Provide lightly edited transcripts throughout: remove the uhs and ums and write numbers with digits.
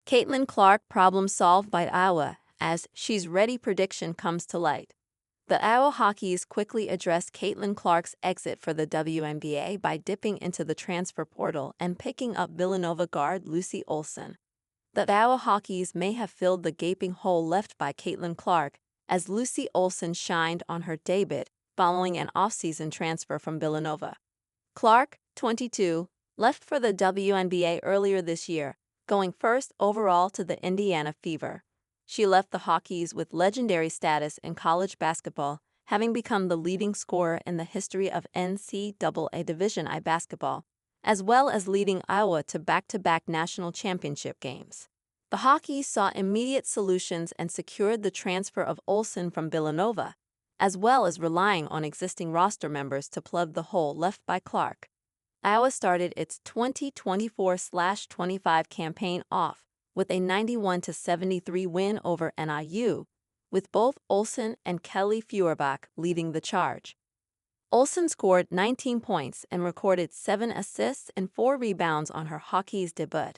Caitlin Clark problem solved by Iowa as she's ready prediction comes to light. The Iowa Hawkeyes quickly addressed Caitlin Clark's exit for the WNBA by dipping into the transfer portal and picking up Villanova guard Lucy Olson. The Iowa Hawkeyes may have filled the gaping hole left by Caitlin Clark as Lucy Olson shined on her debut following an offseason transfer from Villanova. Clark, 22, left for the WNBA earlier this year, going first overall to the Indiana Fever. She left the Hawkeyes with legendary status in college basketball, having become the leading scorer in the history of NCAA Division I basketball, as well as leading Iowa to back-to-back national championship games. The Hawkeyes saw immediate solutions and secured the transfer of Olson from Villanova, as well as relying on existing roster members to plug the hole left by Clark. Iowa started its 2024-25 campaign off with a 91-73 win over NIU, with both Olson and Kelly Feuerbach leading the charge. Olson scored 19 points and recorded 7 assists and 4 rebounds on her Hawkeyes debut,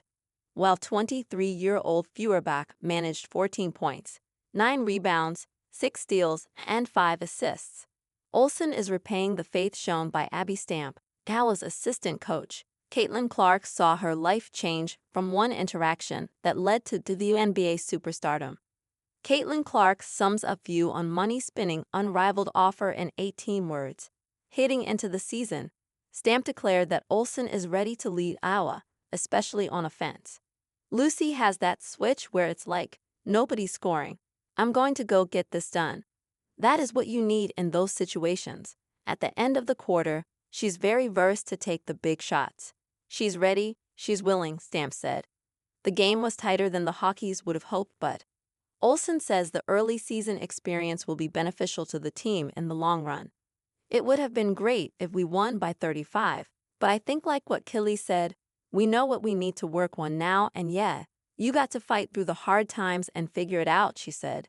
while 23-year-old Feuerbach managed 14 points, 9 rebounds, 6 steals, and 5 assists. Olson is repaying the faith shown by Abby Stamp, Iowa's assistant coach. Caitlin Clark saw her life change from one interaction that led to WNBA superstardom. Caitlin Clark sums up View on money-spinning unrivaled offer in 18 words. Heading into the season, Stamp declared that Olson is ready to lead Iowa, especially on offense. Lucy has that switch where it's like, nobody's scoring. I'm going to go get this done. That is what you need in those situations. At the end of the quarter, she's very versed to take the big shots. She's ready, she's willing, Stamp said. The game was tighter than the Hawkeyes would have hoped, but Olson says the early season experience will be beneficial to the team in the long run. It would have been great if we won by 35, but I think like what Kelly said, we know what we need to work on now, and yeah, you got to fight through the hard times and figure it out, she said.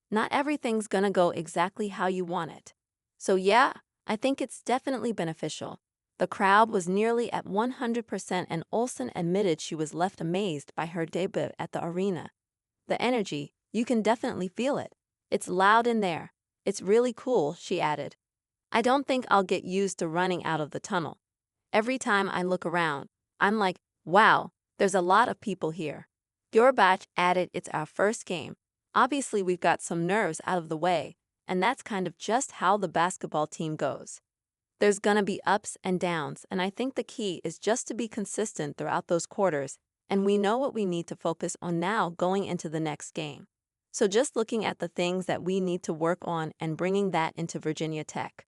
Not everything's gonna go exactly how you want it. So yeah, I think it's definitely beneficial. The crowd was nearly at 100% and Olson admitted she was left amazed by her debut at the arena. The energy, you can definitely feel it. It's loud in there. It's really cool, she added. I don't think I'll get used to running out of the tunnel. Every time I look around, I'm like, wow, there's a lot of people here. Feuerbach added, it's our first game. Obviously we've got some nerves out of the way, and that's kind of just how the basketball team goes. There's gonna be ups and downs, and I think the key is just to be consistent throughout those quarters, and we know what we need to focus on now going into the next game. So just looking at the things that we need to work on and bringing that into Virginia Tech.